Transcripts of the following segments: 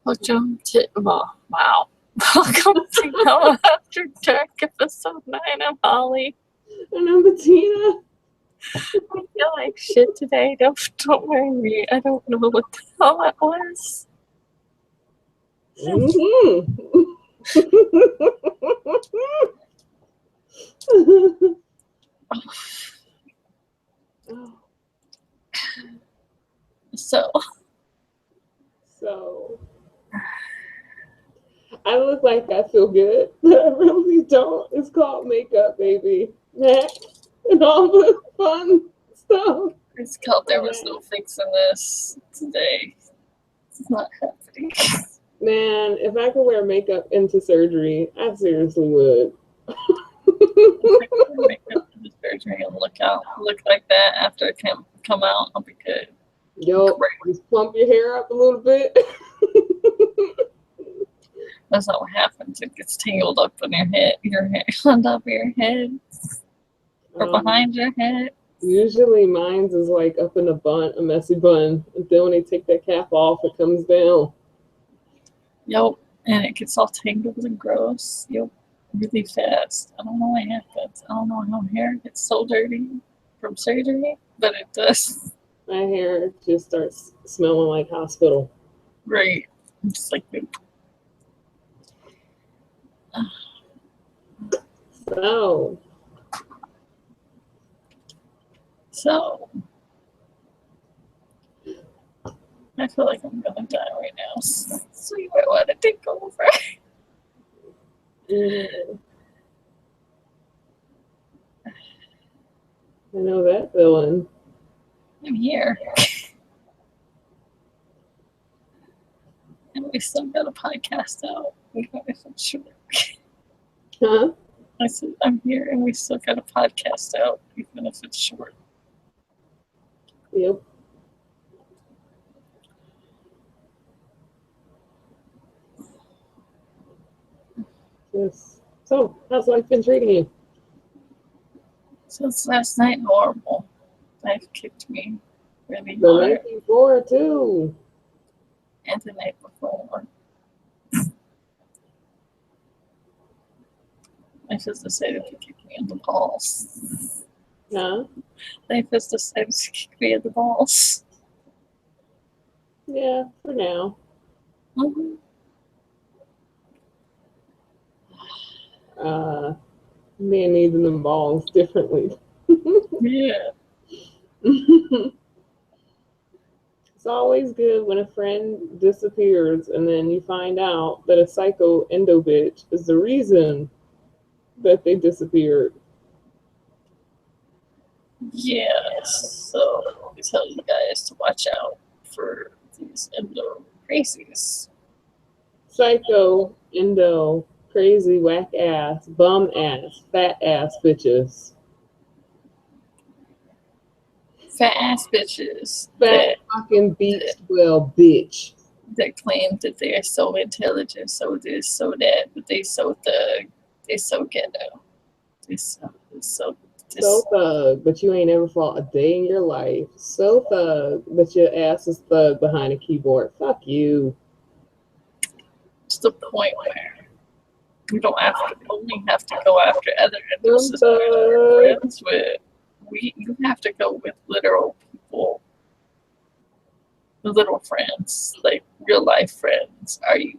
Welcome to, well, wow. Welcome to Go After Dark, episode 9. I'm Holly. And I'm Bettina. I feel like shit today. Don't mind me. I don't know what the hell that was. So, I look like I feel good, but I really don't. It's called makeup, baby. Next, and all the fun stuff. It's called There Was No Fixing This today. It's not happening. Man, if I could wear makeup into surgery, I seriously would. Makeup into surgery and look like that after it can come out, I'll be good. Yo, just plump your hair up a little bit. That's not what happens. It gets tangled up in your head, on top of your head, or behind your head. Usually mine's is like up in a bun, a messy bun. And then when they take that cap off, it comes down. Yep, and it gets all tangled and gross. Yep, really fast. I don't know what happens. I don't know how hair gets so dirty from surgery, but it does. My hair just starts smelling like hospital. Right. Just like poop. So, I feel like I'm gonna die right now. So you might want to take over. I know that feeling. I'm here. And we still got a podcast out, even if it's short. Huh? I said, I'm here and we still got a podcast out, even if it's short. Yep. Yes. So, how's life been treating you? Since last night, horrible. Life kicked me really The hard. night before, too. And the night before. Life has decided to kick me in the balls. Huh? Life has decided to kick me in the balls. Yeah, for now. Mm-hmm. Men needing them balls differently. Yeah. It's always good when a friend disappears and then you find out that a psycho endo bitch is the reason that they disappeared. Yes. So I tell you guys to watch out for these endo crazies. Psycho, endo, crazy, whack ass, bum ass, fat ass bitches. Fat ass bitches. Fat fucking beach well bitch. That claim that they are so intelligent, so this, so that, but they so thug, they so ghetto. They so thug, but you ain't ever fought a day in your life. So thug, but your ass is thug behind a keyboard. Fuck you. It's the point where you don't only have to go after other industries you're friends with. You have to go with literal people, literal friends, like real life friends. Are you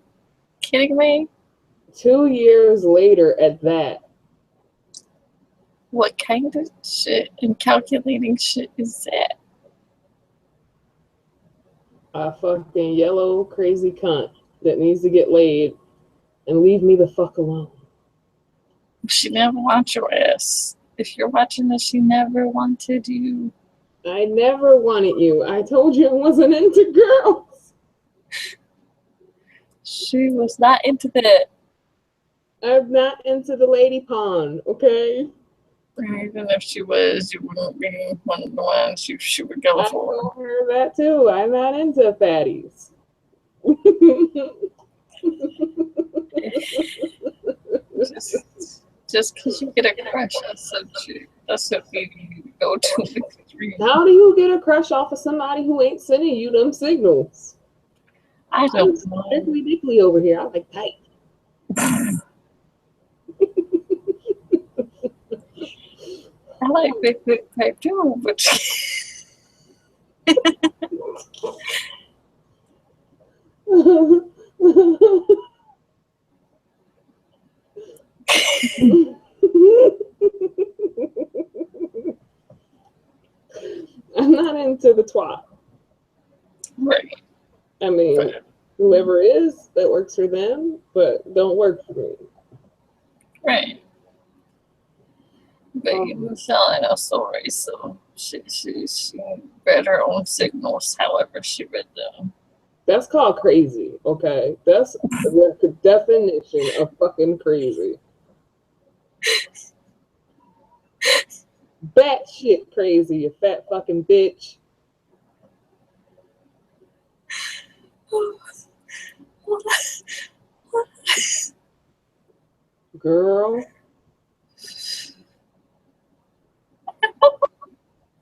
kidding me? 2 years later at that. What kind of shit and calculating shit is that? A fucking yellow crazy cunt that needs to get laid and leave me the fuck alone. She never wants your ass. If you're watching this, she never wanted you. I never wanted you. I told you I wasn't into girls. She was not into that. I'm not into the lady pond, okay? Even if she was, you wouldn't be one of the ones she would go for. I told her that too. I'm not into fatties. Just because you get a crush on some chick, that's what you go to. How do you get a crush off of somebody who ain't sending you them signals? I I'm don't know. strictly dickly over here. I like tight. I like big pipe too, but I'm not into the twat. right, I mean, whoever is, that works for them, but don't work for me. right. But you were telling a story, so she read her own signals, however she read them. That's called crazy, okay? That's the definition of fucking crazy. Batshit crazy, you fat fucking bitch. Girl.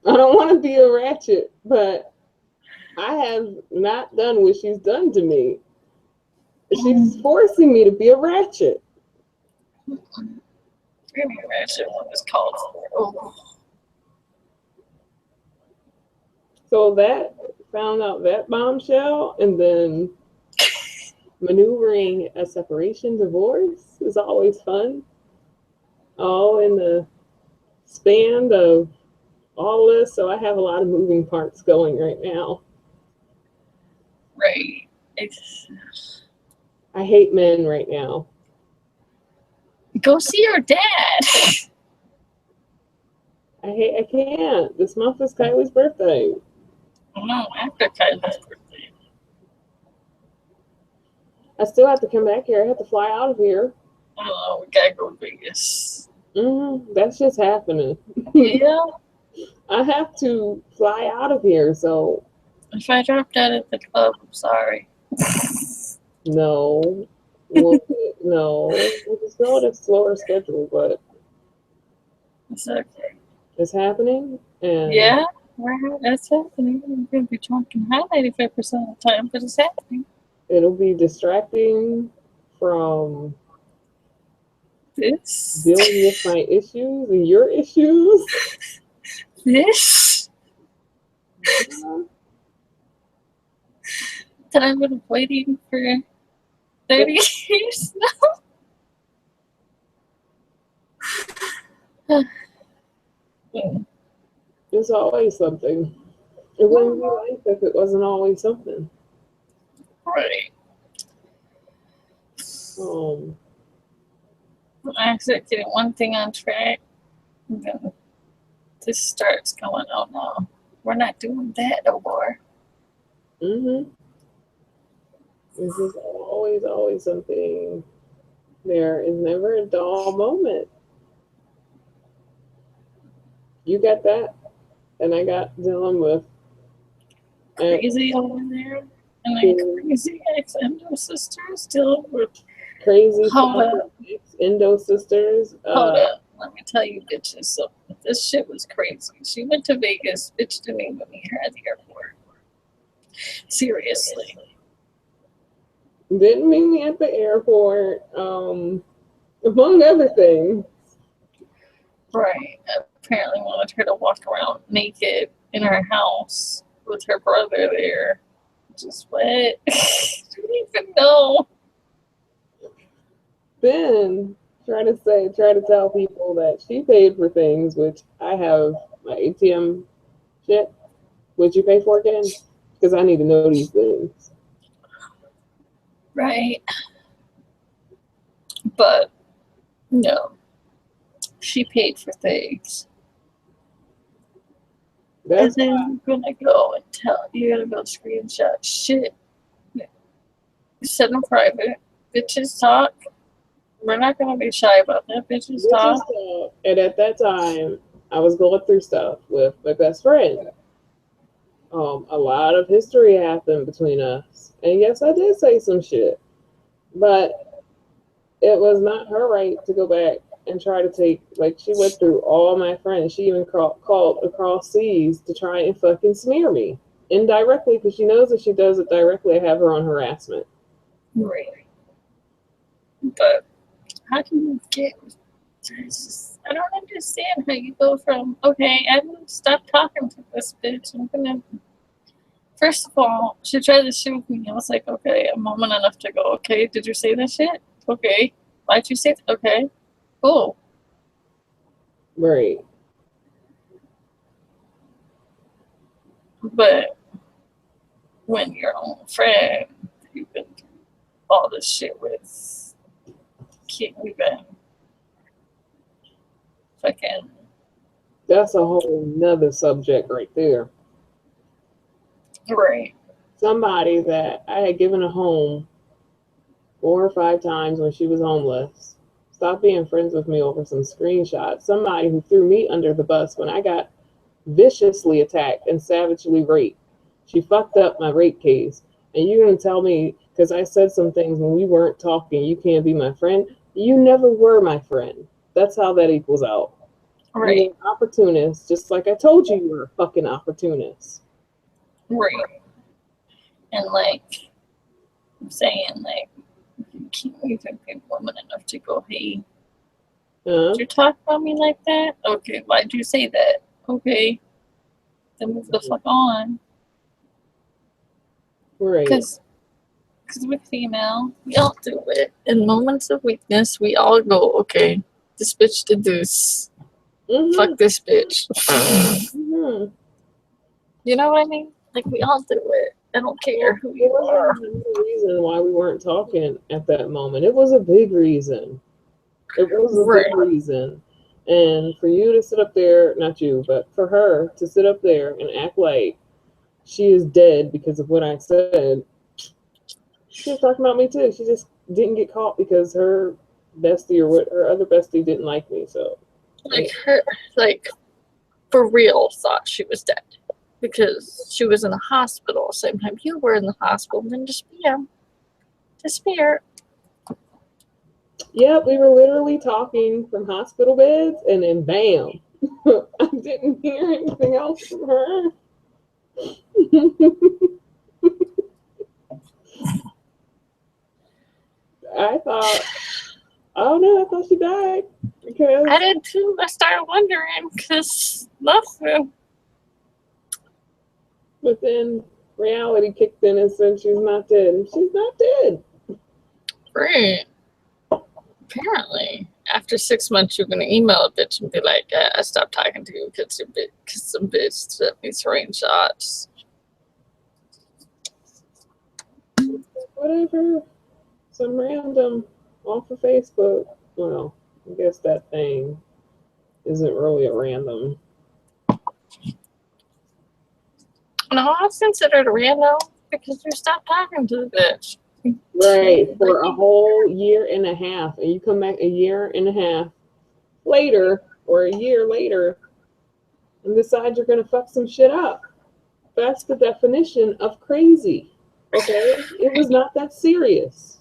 I don't want to be a ratchet, but I have not done what she's done to me. She's forcing me to be a ratchet. Maybe ratchet one is called for. Oh, So that found out that bombshell, and then maneuvering a separation divorce is always fun. All in the span of all this, so I have a lot of moving parts going right now. right. I hate men right now. Go see your dad. I can't. This month is Kylie's birthday. No, after Kylie's birthday. I still have to come back here. I have to fly out of here. Oh, we gotta go to Vegas. That's just happening. Yeah. I have to fly out of here, so If I dropped out at the club, I'm sorry. no. No. We'll just go at a slower schedule, but It's okay. it's happening. And Yeah, that's happening. I'm gonna be talking high 95% of the time, but it's happening. it'll be distracting from This. dealing with my issues and your issues. This. That I've been waiting for 30 years now. There's always something. It wouldn't be life if it wasn't always something. Right. I accidentally getting one thing on track, and then this starts going, oh no, we're not doing that no more. This is always something. There is never a dull moment. You got that, and I got dealing with Crazy over there, and then crazy ex-endo sisters dealing with crazy Hold endo sisters. Hold up. Let me tell you bitches something. This shit was crazy. She went to Vegas, bitch didn't even meet her at the airport. Seriously. Didn't meet me at the airport, among other things. Right. Apparently wanted her to walk around naked in her house with her brother there. Just what? I don't even know. Then try to tell people that she paid for things, which I have my ATM shit. Would you pay for again? Because I need to know these things. Right. But no. She paid for things. And then you're gonna go and you're gonna go screenshot shit. Send them private. Bitches talk. We're not gonna be shy about that. Bitches talk. And at that time, I was going through stuff with my best friend. A lot of history happened between us. And yes, I did say some shit. But it was not her right to go back and try to take, like, she went through all my friends. She even called across seas to try and fucking smear me. indirectly, because she knows if she does it directly, I have her on harassment. Right. But how can you get? I don't understand how you go from okay, I'm gonna stop talking to this bitch. I'm gonna. First of all, she tried to shoot me. I was like, okay, I'm woman enough to go. Okay, did you say that shit? Okay, why'd you say? Okay, cool. Right. But when your own friend, you've been through all this shit with, can't even fucking That's a whole nother subject right there. right. Somebody that I had given a home 4 or 5 times when she was homeless stopped being friends with me over some screenshots. Somebody who threw me under the bus when I got viciously attacked and savagely raped. She fucked up my rape case. And you're going to tell me, because I said some things when we weren't talking, you can't be my friend? You never were my friend. That's how that equals out. Right. You're an opportunist, just like I told you were a fucking opportunist. Right. And like, I'm saying, like, you can't even be woman enough to go, hey, did you talk about me like that? Okay, why'd you say that? Okay, then move the fuck on. Right. Because we're female, we all do it. In moments of weakness, we all go, okay, this bitch did this. Mm-hmm. Fuck this bitch. Mm-hmm. You know what I mean? Like, we all do it. I don't care who you are. There wasn't a reason why we weren't talking at that moment. It was a big reason. It was a big reason. And for you to sit up there, not you, but for her to sit up there and act like she is dead because of what I said, she was talking about me too. She just didn't get caught because her bestie or what her other bestie didn't like me. So, like, her, like, for real, thought she was dead because she was in the hospital. Same time you were in the hospital, and then disappear. yeah, we were literally talking from hospital beds, and then bam, I didn't hear anything else from her. I thought she died because I did too. I started wondering because nothing. But then reality kicked in and said she's not dead, and she's not dead. Right. Apparently, after 6 months, you're gonna email a bitch and be like, "I stopped talking to you because some bitch sent me screenshots." Whatever. Some random off of Facebook. Well, I guess that thing isn't really a random. No, I consider it random because you stopped talking to the bitch. Right, for a whole year and a half, and you come back a year and a half later or a year later and decide you're gonna fuck some shit up. That's the definition of crazy. Okay? It was not that serious.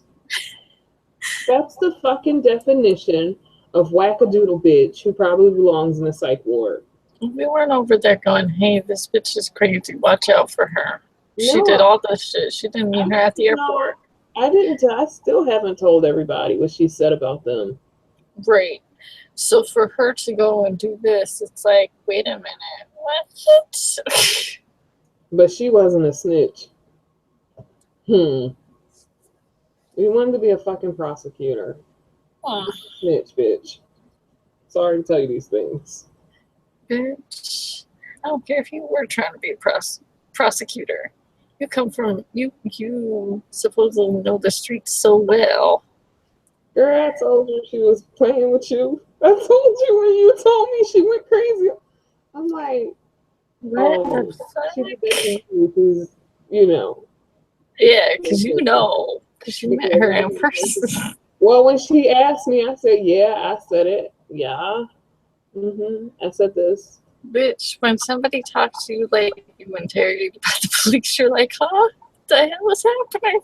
That's the fucking definition of wackadoodle bitch who probably belongs in a psych ward. We weren't over there going, "Hey, this bitch is crazy. Watch out for her." She No, did all this shit. She didn't meet her at the airport. I still haven't told everybody what she said about them. Right. So for her to go and do this, it's like, wait a minute, what? But she wasn't a snitch. We wanted to be a fucking prosecutor. Snitch, bitch. Sorry to tell you these things. Bitch, I don't care if you were trying to be a prosecutor. You come from, you supposedly know the streets so well. Girl, I told you she was playing with you. I told you when you told me she went crazy. I'm like, What? She did that because, you know. Yeah, because you know. Because you met her in person. Well, when she asked me, I said, yeah, I said it. Yeah. I said this. Bitch, when somebody talks to you like you interrogated by the police, you're like, huh? What the hell is happening?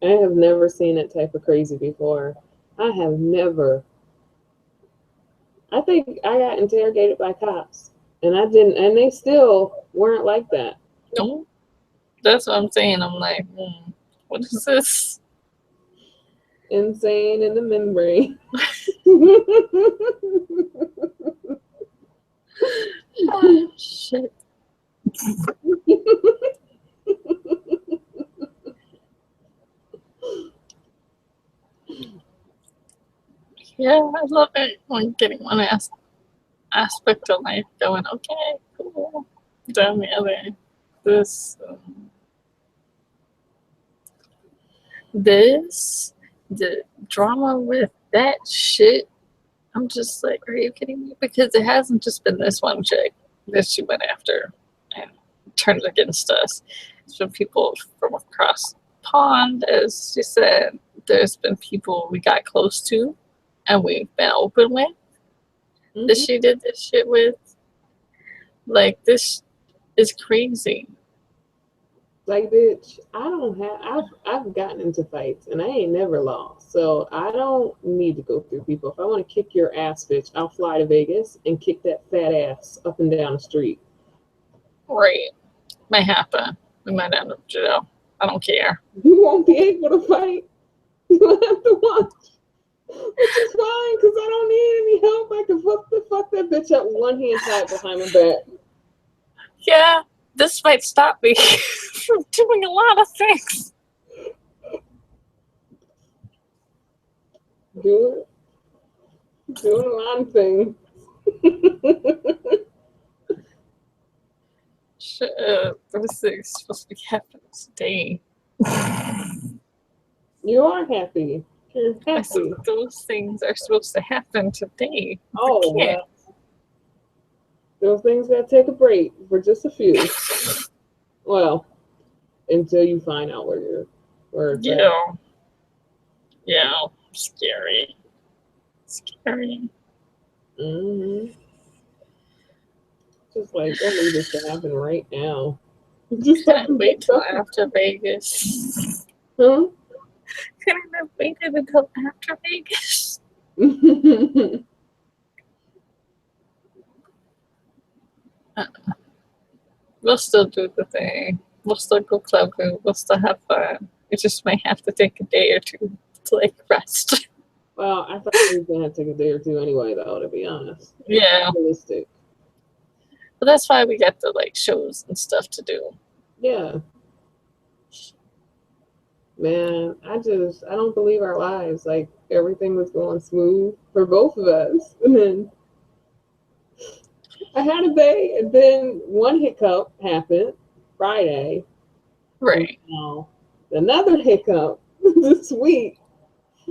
I have never seen that type of crazy before. I have never. I think I got interrogated by cops, and I didn't, and they still weren't like that. No, that's what I'm saying. I'm like, what is this? Insane in the membrane. Oh, shit. Yeah, I love it when getting one aspect of life going, okay, cool. Then the other, this, the drama with that shit. I'm just like, are you kidding me? Because it hasn't just been this one chick that she went after and turned against us. It's been people from across the pond, as she said. There's been people we got close to and we've been open with that she did this shit with. Like, this is crazy. Like, bitch, I don't have. I've gotten into fights and I ain't never lost, so I don't need to go through people. If I want to kick your ass, bitch, I'll fly to Vegas and kick that fat ass up and down the street. Right. Might happen. We might end up jail. I don't care. You won't be able to fight. You'll have to watch. Which is fine, because I don't need any help. I can fuck that bitch up one hand tied behind my back. Yeah, this might stop me from doing a lot of things. Do it. Doing a lot of things. This thing's supposed to be happening today. You are happy. You're I said happy. those things are supposed to happen today. Oh, well. Those things gotta take a break for just a few. Well, until you find out where it's at. Yeah, scary. Scary. Mm-hmm. Just like, don't need this to happen right now. Just Can't wait till after Vegas. Huh? Couldn't have waited until after Vegas. We'll still do the thing. We'll still go clubbing. We'll still have fun. We just might have to take a day or two to like rest. Well, I thought we were gonna have to take a day or two anyway, though. To be honest. Yeah. Realistic. But that's why we got the like shows and stuff to do. Yeah. Man, I don't believe our lives. Like, everything was going smooth for both of us. And then I had a day, and then one hiccup happened Friday. Right. Now, another hiccup this week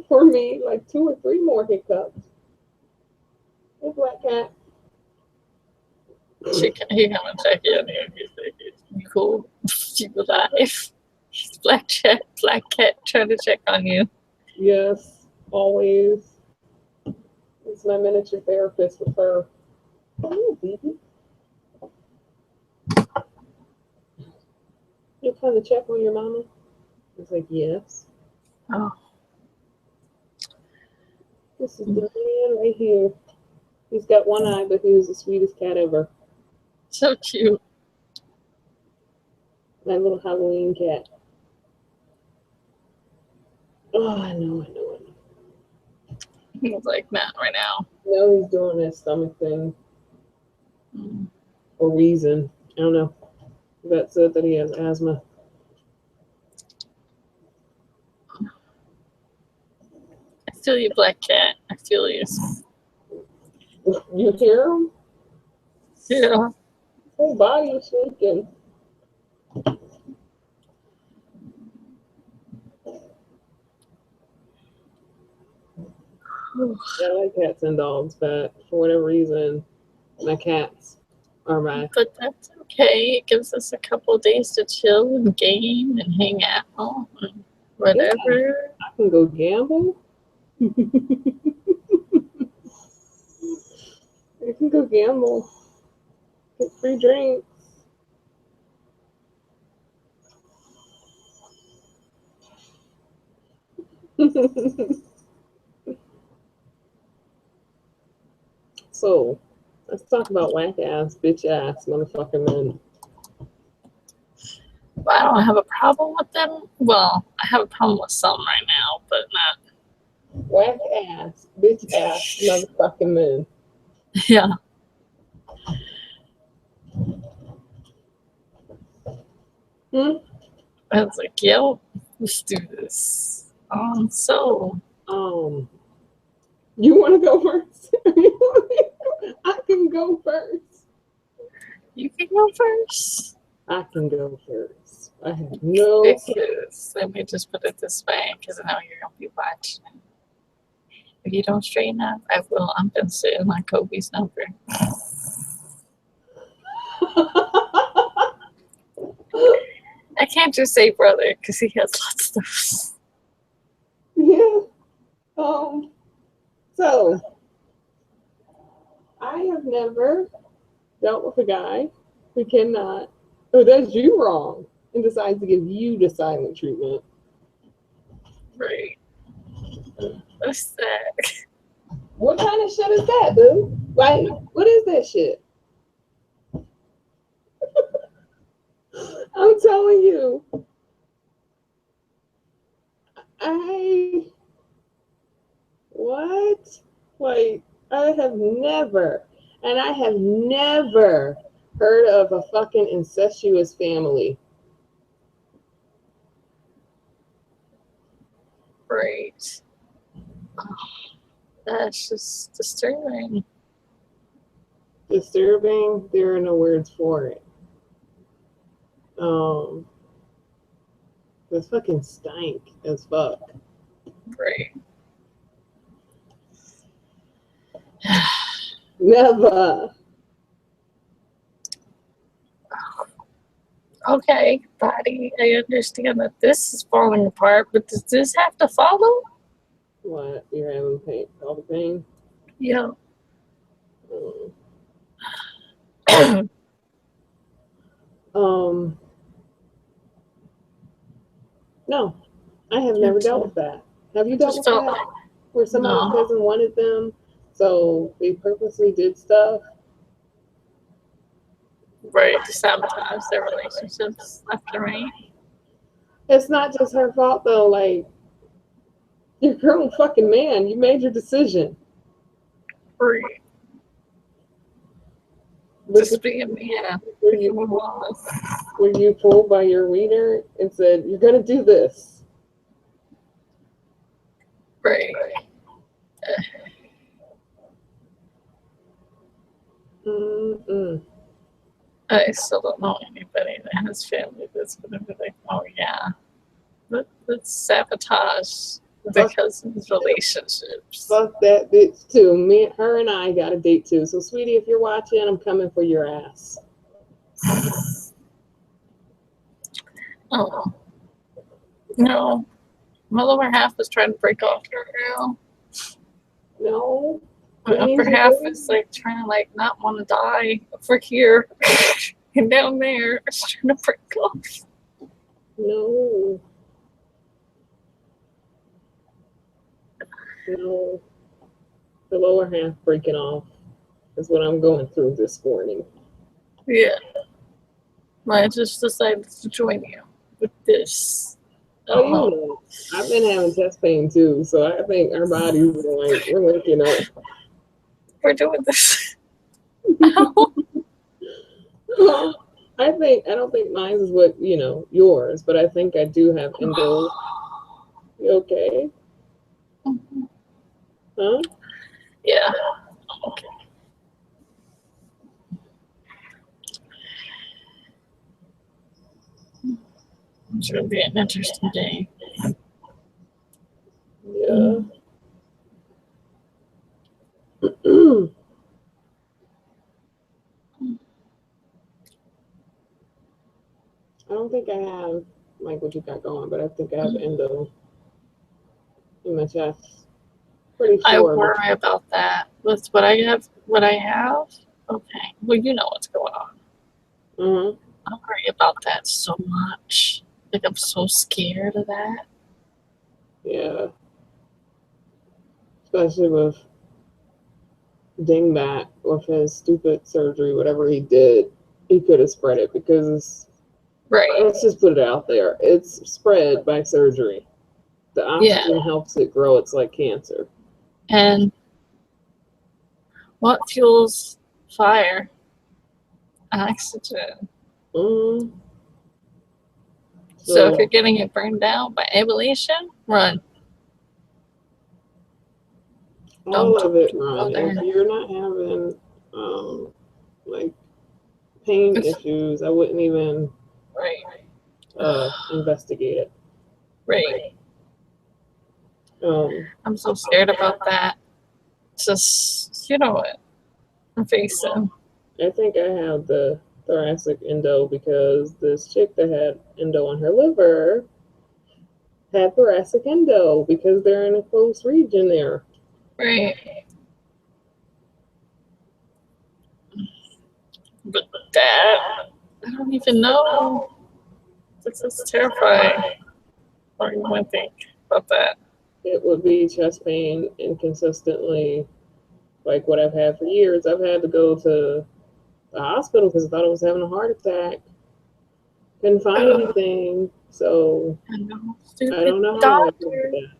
for me, like 2 or 3 more hiccups. Hey, Black Cat. He come and check in here. He's like, you cool? You alive? Black Cat trying to check on you. Yes, always. It's my miniature therapist with her. Oh, baby. You come to check on your mama? It's like, yes. Oh. This is the man right here. He's got one eye, but he was the sweetest cat ever. So cute. My little Halloween cat. Oh, I know. He's like, not right now. No, he's doing that stomach thing. Or reason. I don't know. Vet said that he has asthma. I feel you, Black Cat. I feel you. You hear him? Yeah. Whole body is shaking. I like cats and dogs, but for whatever reason, my cats are my. But that's okay. It gives us a couple of days to chill and game and hang out and whatever. Yeah, I can go gamble. I can go gamble. Get free drinks. So, let's talk about whack ass, bitch ass, motherfucking men. But I don't have a problem with them. Well, I have a problem with some right now, but not. Whack ass, bitch ass, motherfucking men. Yeah. Hmm? I was like, yo, let's do this. So You want to go first? I can go first. you can go first. I can go first. I have no. Because let me just put it this way, because I know you're gonna be watching. If you don't straighten up, I will. I'm gonna sit in my Kobe's number. I can't just say brother because he has lots of those. Yeah. So I have never dealt with a guy who cannot, who does you wrong and decides to give you the silent treatment. Right. What's that? What kind of shit is that, dude? Like, what is that shit? I'm telling you. What? Like, I have never heard of a fucking incestuous family. Right. Oh, that's just disturbing. Disturbing, there are no words for it. This fucking stank as fuck. Right. Never. Okay, body, I understand that this is falling apart, but does this have to follow? What? You're having pain, all the pain? Yeah. No, I have never dealt with that. Have you dealt with that? Where somebody cousin wanted them, so they purposely did stuff? Right, to sabotage their relationships left and right. It's not just her fault though. Like, you're a grown fucking man. You made your decision. Right. Just being a man. Were you pulled by your wiener and said, you're gonna do this? Right. I still don't know anybody that has family that's gonna be like, oh yeah, let's sabotage the cousins' relationships. Fuck that bitch too. Her and I got a date too. So sweetie, if you're watching, I'm coming for your ass. Oh. No. My lower half is trying to break off her now. No. My upper half is like trying to like not want to die over here. And down there is trying to break off. No. No. The lower half breaking off is what I'm going through this morning. Yeah. I just decided to join you with this. Oh, you know, I've been having chest pain too, so I think our bodies are like, we're linking up. We're doing this. I don't think mine is what, yours, but I think I do have endo. You okay? Mm-hmm. Huh? Yeah. Okay. It's going to be an interesting day. Yeah. I don't think I have like what you got going, but I think I have endo in my chest. Pretty sure. I worry about that. With what I have, okay. Well, you know what's going on. Mm-hmm. I worry about that so much. Like, I'm so scared of that. Yeah. Especially with Dingbat, with his stupid surgery, whatever he did, he could have spread it because Right. Let's just put it out there. It's spread by surgery. The oxygen helps it grow. It's like cancer. And what fuels fire? Oxygen. Mm. So if you're getting it burned out by ebullition, run. All of it, go run. there. If you're not having like pain issues, I wouldn't even investigate it. Right. I'm so scared about that. Just, you know what I'm facing. I think I have the thoracic endo because this chick that had endo on her liver had thoracic endo because they're in a close region there. Right. But that, I don't even know. This is terrifying. What do you want to think about that? It would be chest pain inconsistently, like what I've had for years. I've had to go to the hospital because I thought I was having a heart attack. Couldn't find anything, so I know. I don't know how I did that.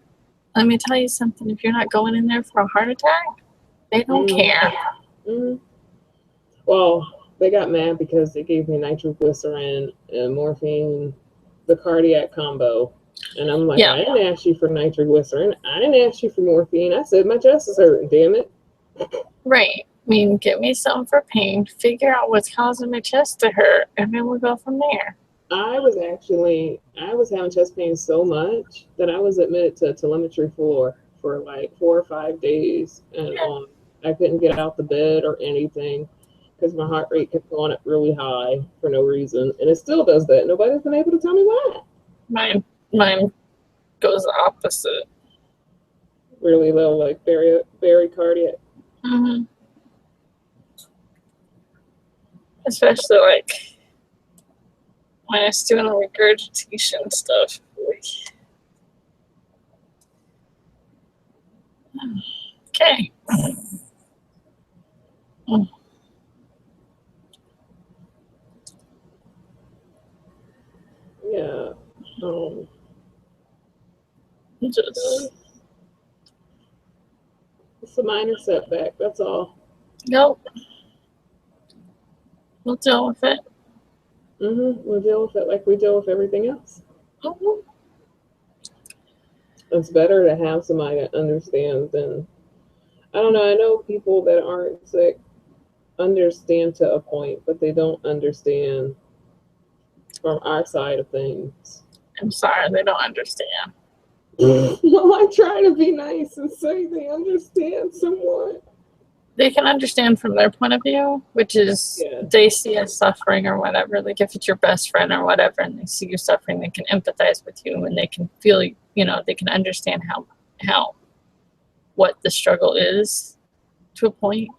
Let me tell you something. If you're not going in there for a heart attack, they don't care. Mm. Well, they got mad because they gave me nitroglycerin and morphine, the cardiac combo. And I'm like, I didn't ask you for nitroglycerin. I didn't ask you for morphine. I said my chest is hurting, damn it. Right. I mean, get me something for pain, figure out what's causing my chest to hurt, and then we'll go from there. I was having chest pain so much that I was admitted to telemetry floor for like 4 or 5 days. And I couldn't get out the bed or anything because my heart rate kept going up really high for no reason. And it still does that. Nobody's been able to tell me why. Mine goes the opposite. Really low, like very cardiac. Mm-hmm. Especially like when it's doing the regurgitation stuff. Okay. Yeah. It's a minor setback, that's all. Nope. We'll deal with it. We'll deal with it like we deal with everything else. It's better to have somebody that understands than, I don't know, I know people that aren't sick understand to a point, but they don't understand from our side of things. I'm sorry, they don't understand. Well, I try to be nice and say they understand somewhat. They can understand from their point of view, which is they see us suffering or whatever. Like if it's your best friend or whatever, and they see you suffering, they can empathize with you and they can feel, you know, they can understand how what the struggle is to a point.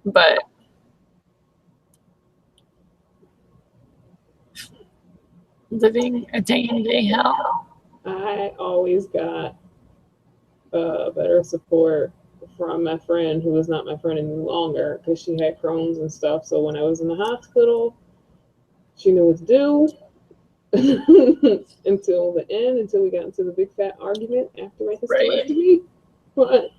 But living a day-in-day hell. I always got better support from my friend who was not my friend any longer because she had Crohn's and stuff. So when I was in the hospital, she knew what to do until the end, until we got into the big fat argument after my hysterectomy. But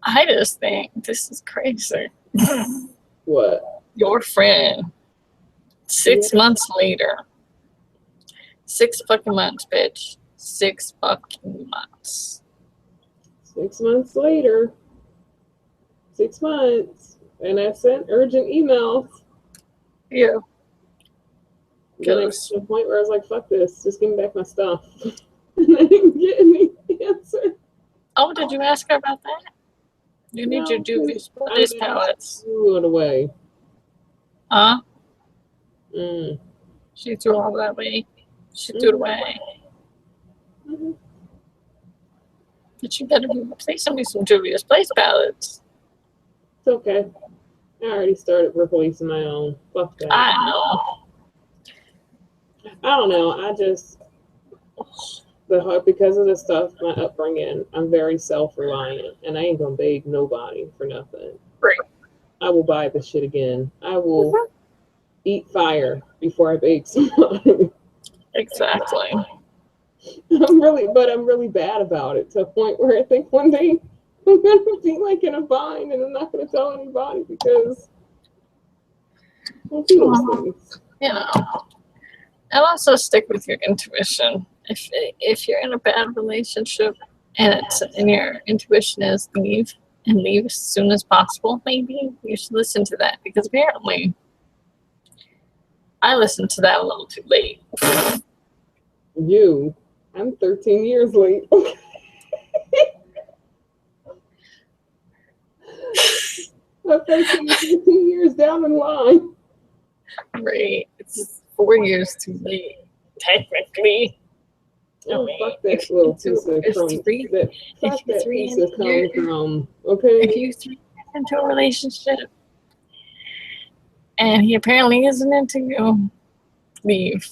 I just think this is crazy. What? Your friend, 6 months later. 6 fucking months, bitch. 6 fucking months. 6 months later. 6 months. And I sent urgent emails. Yeah. Then I got to the point where I was like, fuck this. Just give me back my stuff. And I didn't get any answer. Oh, did you ask her about that? You need your Dubious Place pallets. Threw it away. Huh? Mm. She threw all that away. She threw it away. Mm-hmm. But you better be replacing me some Dubious Place pallets. It's okay. I already started replacing my own. Fuck that. I know. I don't know. I just, because of the stuff, my upbringing, I'm very self-reliant, and I ain't gonna beg nobody for nothing. Right. I will buy the shit again. I will eat fire before I bake somebody. Exactly. I'm really bad about it to a point where I think one day I'm gonna be like in a bind and I'm not gonna tell anybody because I don't do those things. You know, and also stick with your intuition. If you're in a bad relationship and your intuition is leave and leave as soon as possible, maybe you should listen to that, because apparently I listened to that a little too late. I'm 13 years late. I'm 13 years down in line. Right. It's 4 years too late, technically. Oh, fuck that little piece of crumb. Fuck that piece of crumb. Okay. If you 3 years into a relationship and he apparently isn't into you, leave.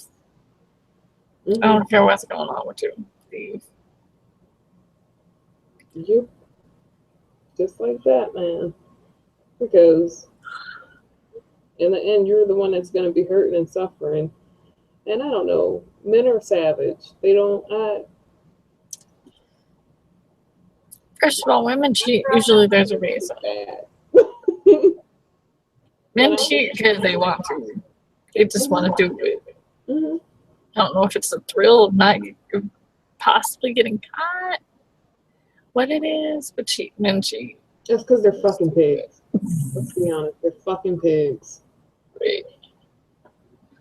Mm-hmm. I don't care what's going on with you. Leave. You just like that, man. Because in the end, you're the one that's going to be hurting and suffering. And I don't know, men are savage. They don't. First of all, women cheat. Usually there's a reason. Men cheat because they want to. They just want to do it. Mm-hmm. I don't know if it's the thrill of not possibly getting caught, what it is, but men cheat. That's because they're fucking pigs. Let's be honest, they're fucking pigs. Right.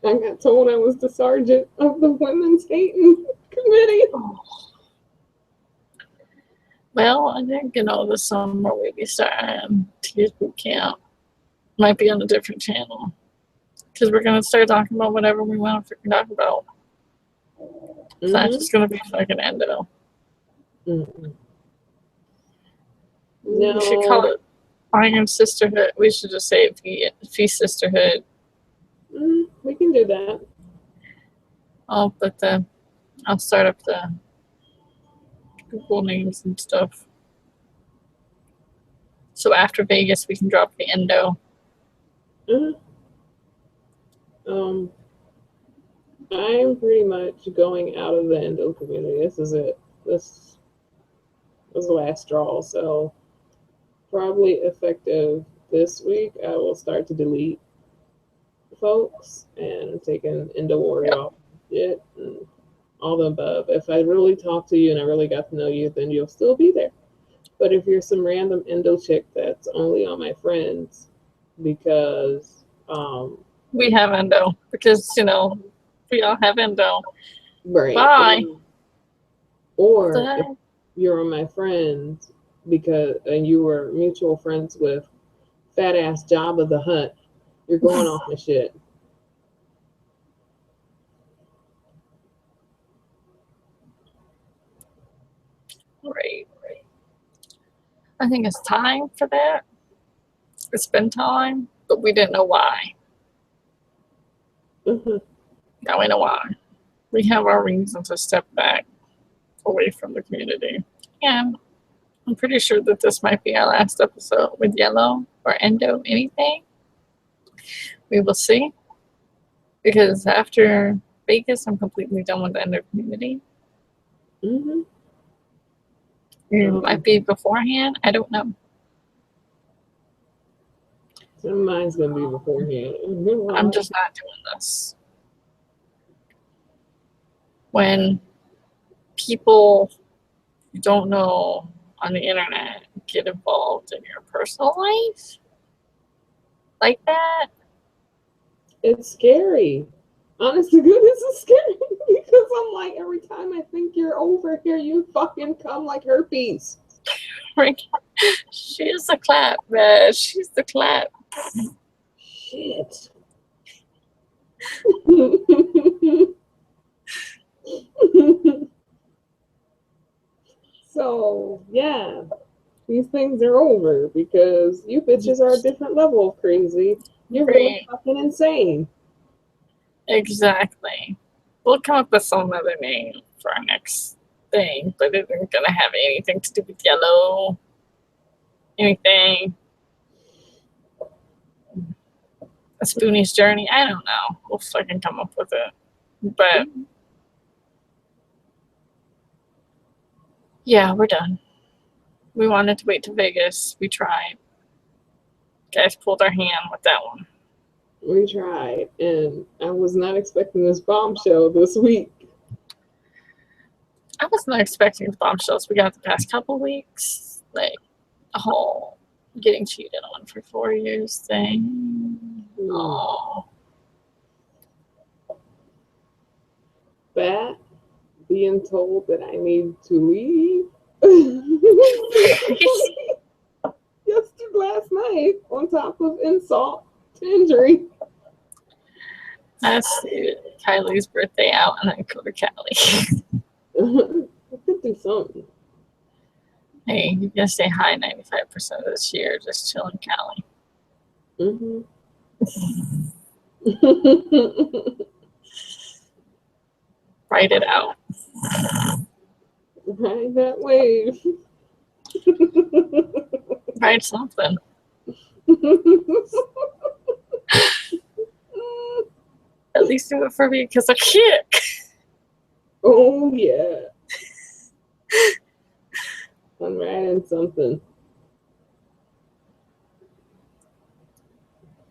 I got told I was the sergeant of the women's hating committee. Well, I think, this summer we'll be starting Tears Boot Camp. Might be on a different channel. Because we're going to start talking about whatever we want to freaking talk about. It's not just going to be fucking endo. Mm-hmm. No. We should call it Iron Sisterhood. We should just say Fee Sisterhood. We can do that. I'll start up the Google names and stuff. So after Vegas, we can drop the endo. Mm-hmm. I'm pretty much going out of the endo community. This is it. This was the last straw. So probably effective this week, I will start to delete folks and taking endo warrior off it and all the above. If I really talk to you and I really got to know you, then you'll still be there. But if you're some random endo chick that's only on my friends because we have endo, because we all have endo. Right. Bye. Or if you're on my friends and you were mutual friends with fat ass Jabba the Hutt, you're going off my shit. Right. I think it's time for that. It's been time, but we didn't know why. Mm-hmm. Now we know why. We have our reasons to step back away from the community. And I'm pretty sure that this might be our last episode with Yellow or Endo anything. We will see. Because after Vegas, I'm completely done with the Endo community. Mm-hmm. It might be beforehand. I don't know. Mine's going to be beforehand. I'm just not doing this. When people you don't know on the internet get involved in your personal life like that, it's scary. Honest to goodness, it's scary because I'm like, every time I think you're over here, you fucking come like herpes. Right? She's the clap, man. She's the clap. Shit. So, yeah, these things are over because you bitches are a different level of crazy. You're really fucking insane. Exactly. We'll come up with some other name for our next thing, but it isn't going to have anything to do with Yellow. Anything. Spoonie's journey. I don't know. We'll fucking come up with it. But yeah, we're done. We wanted to wait to Vegas. We tried. Guys pulled our hand with that one. We tried, and I was not expecting this bombshell this week. I was not expecting the bombshells we got the past couple weeks. Like the whole getting cheated on for 4 years thing. Oh. That being told that I need to leave. Last night, on top of insult to injury. I see Kylie's birthday out and then go to Cali. I could do something. Hey, you're gonna stay high 95% of this year, just chill in Cali. Write it out. Ride that wave. Write something. At least do it for me because I can't. Oh yeah. I'm writing something.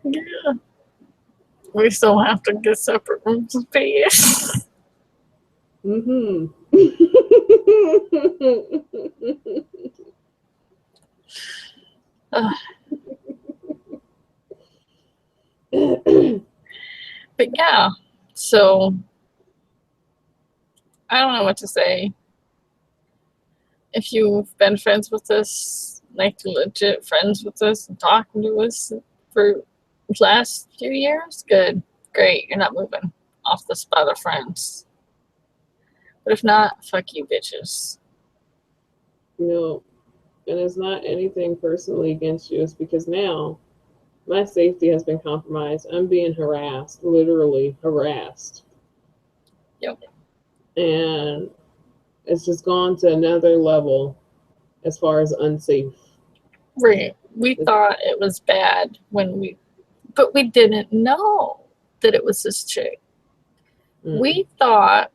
Yeah. We still have to get separate rooms of space. But yeah, so I don't know what to say. If you've been friends with us, like legit friends with us and talking to us for the last few years, good, great, you're not moving off the spot of friends. But if not, fuck you bitches. No, and it's not anything personally against you. It's because now my safety has been compromised. I'm being harassed, literally harassed. Yep. And it's just gone to another level as far as unsafe. Right. We thought it was bad but we didn't know that it was this chick. We thought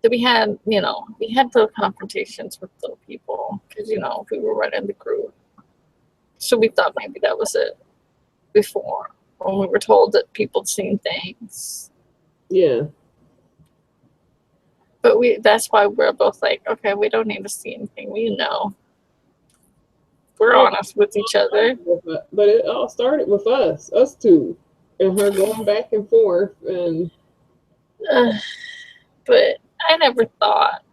that we had the confrontations with the people because, we were running the group. So we thought maybe that was it before when we were told that people had seen things. Yeah. But that's why we're both like, okay, we don't need to see anything. We know. We're honest with each other. But it all started with us two, and her going back and forth. And but I never thought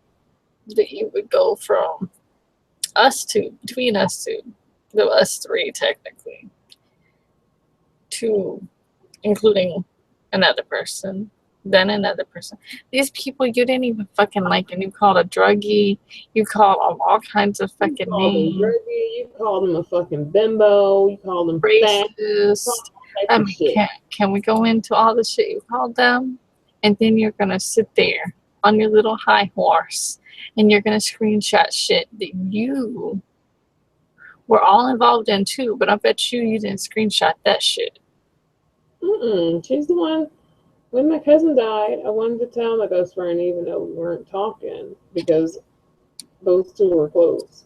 that you would go from between us two, us three technically, to including another person, then another person. These people you didn't even fucking like, and you called a druggie, you called them all kinds of fucking names. You called them a fucking bimbo, you called them racist. Can we go into all the shit you called them? And then you're gonna sit there on your little high horse and you're gonna screenshot shit that you were all involved in too, but I bet you didn't screenshot that shit. She's the one. When my cousin died, I wanted to tell my best friend, even though we weren't talking, because those two were close.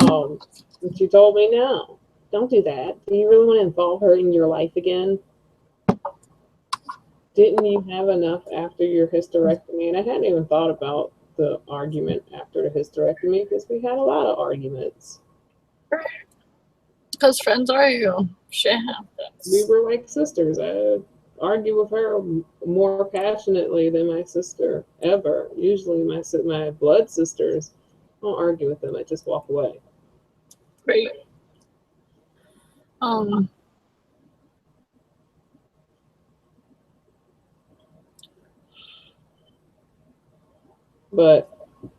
And she told me, no, don't do that. Do you really want to involve her in your life again? Didn't you have enough after your hysterectomy? And I hadn't even thought about the argument after the hysterectomy because we had a lot of arguments. Because friends are you. Shit happens. We were like sisters. I argue with her more passionately than my sister ever. Usually my blood sisters, I don't argue with them. I just walk away. Great. But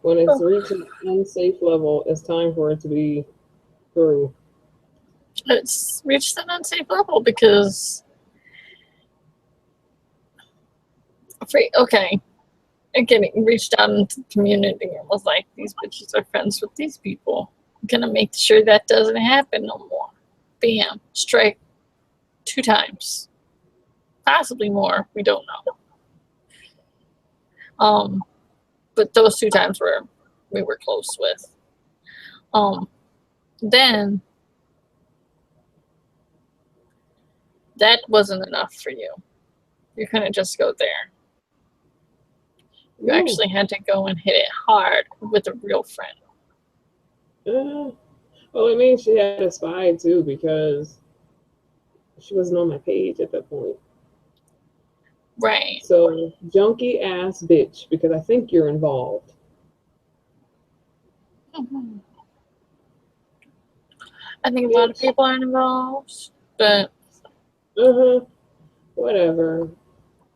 when it's reached an unsafe level, it's time for it to be through. It's reached an unsafe level because again, it reached out into the community and was like, these bitches are friends with these people. I'm gonna make sure that doesn't happen no more. Bam, strike. 2 times, possibly more. We don't know. But those 2 times we were close with. Then that wasn't enough for you. You couldn't just go there. You actually had to go and hit it hard with a real friend. Well, it means she had a spy too, because she wasn't on my page at that point. Right. So, junkie ass bitch, because I think you're involved. Mm-hmm. I think a lot of people are involved, but whatever.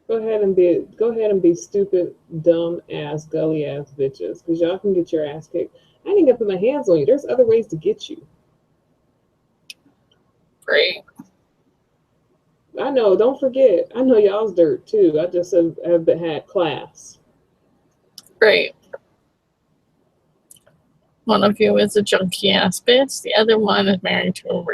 Go ahead and be stupid, dumb ass, gully ass bitches, because y'all can get your ass kicked. I ain't gonna put my hands on you. There's other ways to get you. Great. I know. Don't forget. I know y'all's dirt too. I just have had class. Great. One of you is a junkie ass bitch. The other one is married to a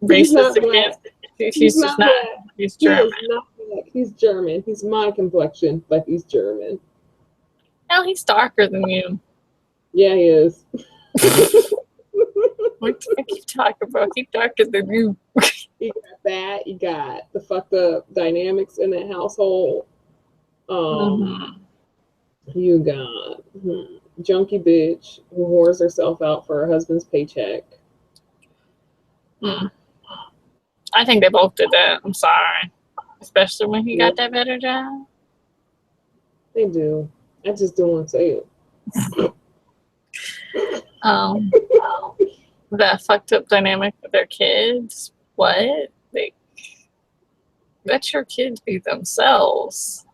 racist against. He's just not. He's German. He is not black. He's German. He's my complexion, but he's German. No, he's darker than you. Yeah, he is. What the fuck you talking about? He's darker than you. You got that. You got the fucked up dynamics in that household. You got junkie bitch who whores herself out for her husband's paycheck. I think they both did that. I'm sorry. Especially when he got that better job. They do. I just don't want to say it. That fucked up dynamic with their kids. What? Let your kids be themselves.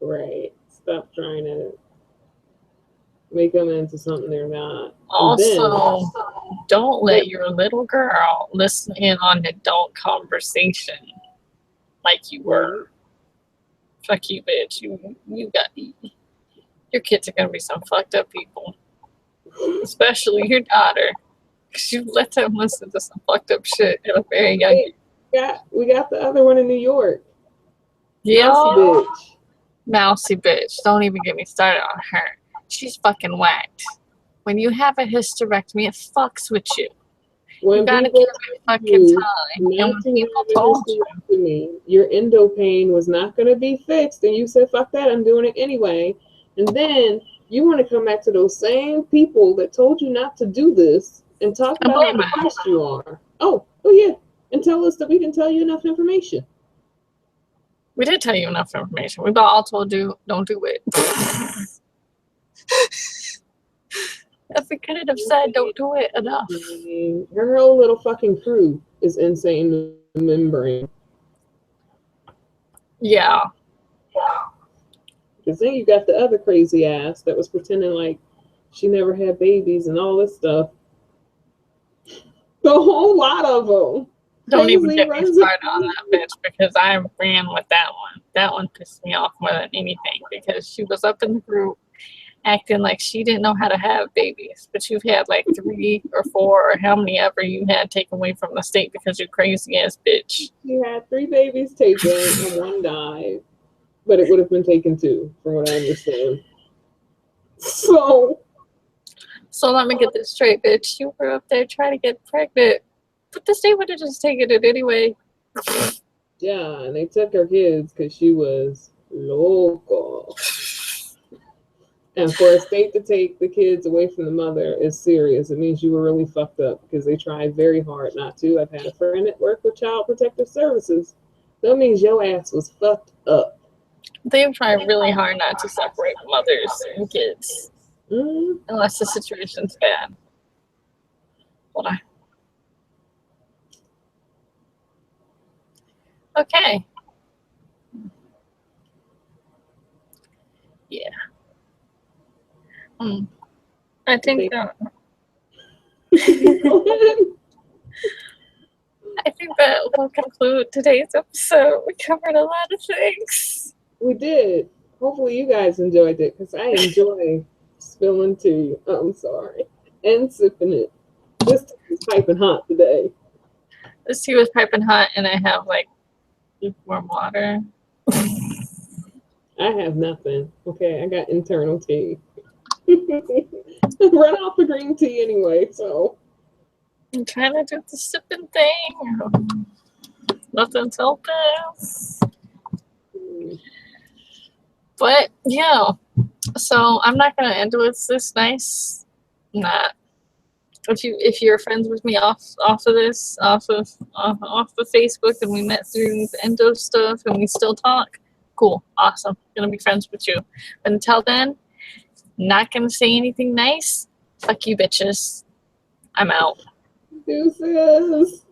Right. Stop trying to make them into something they're not. Also, don't let your little girl listen in on adult conversation like you were. Fuck you, bitch. You got your kids are gonna be some fucked up people. Especially your daughter. Because you let them listen to some fucked up shit at a very young age. We got the other one in New York. Yeah. Mousy bitch. Mousy bitch. Don't even get me started on her. She's fucking whacked. When you have a hysterectomy, it fucks with you. You gotta give it fucking time. And when people told you, your endo pain was not gonna be fixed, and you said, fuck that, I'm doing it anyway. And then you want to come back to those same people that told you not to do this and talk about how depressed you are. Oh yeah. And tell us that we didn't tell you enough information. We did tell you enough information. We all told you, don't do it. If we couldn't have said, don't do it enough. Her whole little fucking crew is insane membrane. Yeah. Because then you got the other crazy ass that was pretending like she never had babies and all this stuff. The whole lot of them. Don't even get me started on that bitch, because I ran with that one. That one pissed me off more than anything, because she was up in the group acting like she didn't know how to have babies, but you've had like 3 or 4 or how many ever you had taken away from the state because you're crazy ass bitch. She had 3 babies taken and 1 died, but it would have been taken 2, from what I understand. So let me get this straight, bitch. You were up there trying to get pregnant, but the state would have just taken it anyway. Yeah, and they took her kids because she was local. And for a state to take the kids away from the mother is serious. It means you were really fucked up, because they tried very hard not to. I've had a friend that worked with Child Protective Services. That means your ass was fucked up. They've tried really hard not to separate mothers and kids. Unless the situation's bad. Hold on. Okay. Yeah. I think that will conclude today's episode. We covered a lot of things. We did. Hopefully you guys enjoyed it, because I enjoy spilling tea. I'm sorry. And sipping it. This tea is piping hot today. This tea was piping hot, and I have like lukewarm water. I have nothing. Okay, I got internal tea. Run off the green tea anyway, so. I'm trying to do the sipping thing. Nothing's helping. But yeah, so I'm not gonna end with this nice. Nah. If you're friends with me off of the Facebook, and we met through the endo stuff and we still talk, cool, awesome, gonna be friends with you. But until then, not gonna say anything nice. Fuck you bitches. I'm out. Deuces.